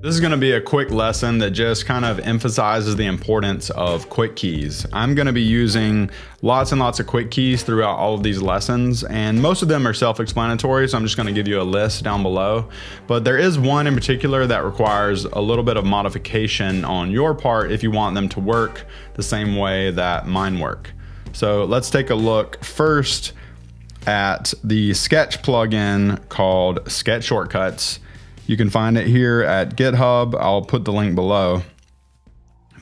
This is going to be a quick lesson that just kind of emphasizes the importance of quick keys. I'm going to be using lots and lots of quick keys throughout all of these lessons, and most of them are self-explanatory, so I'm just going to give you a list down below. But there is one in particular that requires a little bit of modification on your part if you want them to work the same way that mine work. So let's take a look first at the Sketch plugin called Sketch Shortcuts. You can find it here at GitHub. I'll put the link below.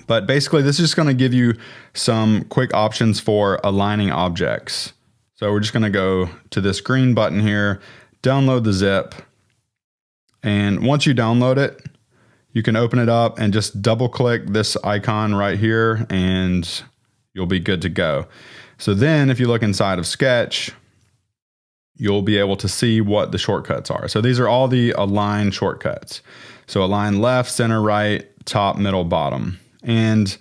But basically, this is just going to give you some quick options for aligning objects. So we're just going to go to this green button here, download the zip. And once you download it, you can open it up and just double click this icon right here and you'll be good to go. So then if you look inside of Sketch, you'll be able to see what the shortcuts are. So these are all the align shortcuts. So align left, center, right, top, middle, bottom. And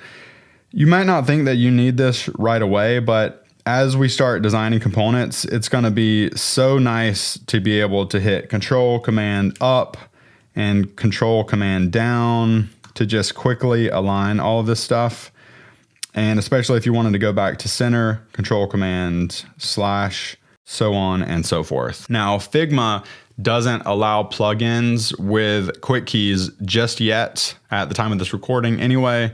you might not think that you need this right away, but as we start designing components, it's gonna be so nice to be able to hit Control Command up and Control Command down to just quickly align all of this stuff. And especially if you wanted to go back to center, Control Command / so on and so forth. Now, Figma doesn't allow plugins with quick keys just yet at the time of this recording anyway,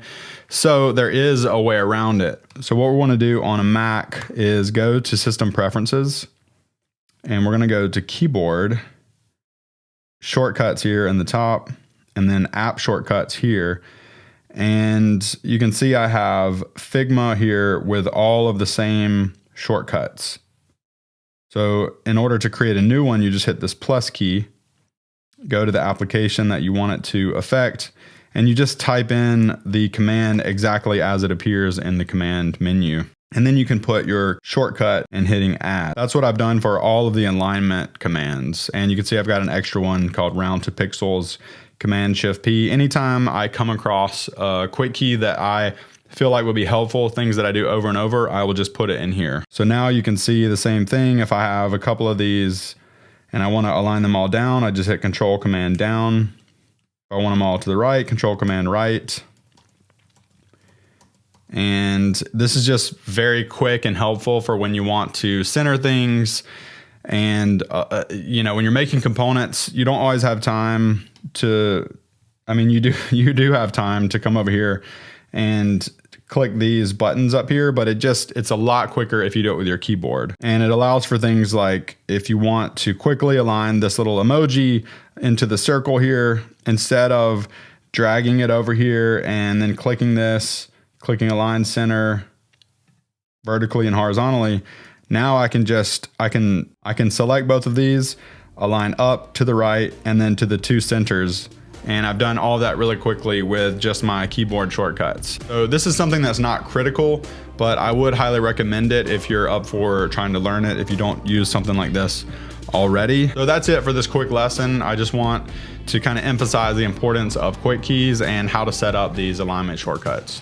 so there is a way around it. So what we want to do on a Mac is go to System Preferences, and we're going to go to Keyboard, Shortcuts here in the top, and then App Shortcuts here. And you can see I have Figma here with all of the same shortcuts. So in order to create a new one, you just hit this plus key, go to the application that you want it to affect, and you just type in the command exactly as it appears in the command menu. And then you can put your shortcut and hitting add. That's what I've done for all of the alignment commands. And you can see I've got an extra one called round to pixels, Command Shift P. Anytime I come across a quick key that I feel like would be helpful, things that I do over and over, I will just put it in here. So now you can see the same thing. If I have a couple of these and I want to align them all down, I just hit Control Command down. If I want them all to the right, Control Command right. And this is just very quick and helpful for when you want to center things. And you know, when you're making components, you don't always have time to, I mean, you do have time to come over here and click these buttons up here, but it's a lot quicker if you do it with your keyboard. And it allows for things like if you want to quickly align this little emoji into the circle here, instead of dragging it over here and then clicking this, clicking align center vertically and horizontally, now I can select both of these, align up to the right and then to the two centers. And I've done all that really quickly with just my keyboard shortcuts. So this is something that's not critical, but I would highly recommend it if you're up for trying to learn it, if you don't use something like this already. So that's it for this quick lesson. I just want to kind of emphasize the importance of quick keys and how to set up these alignment shortcuts.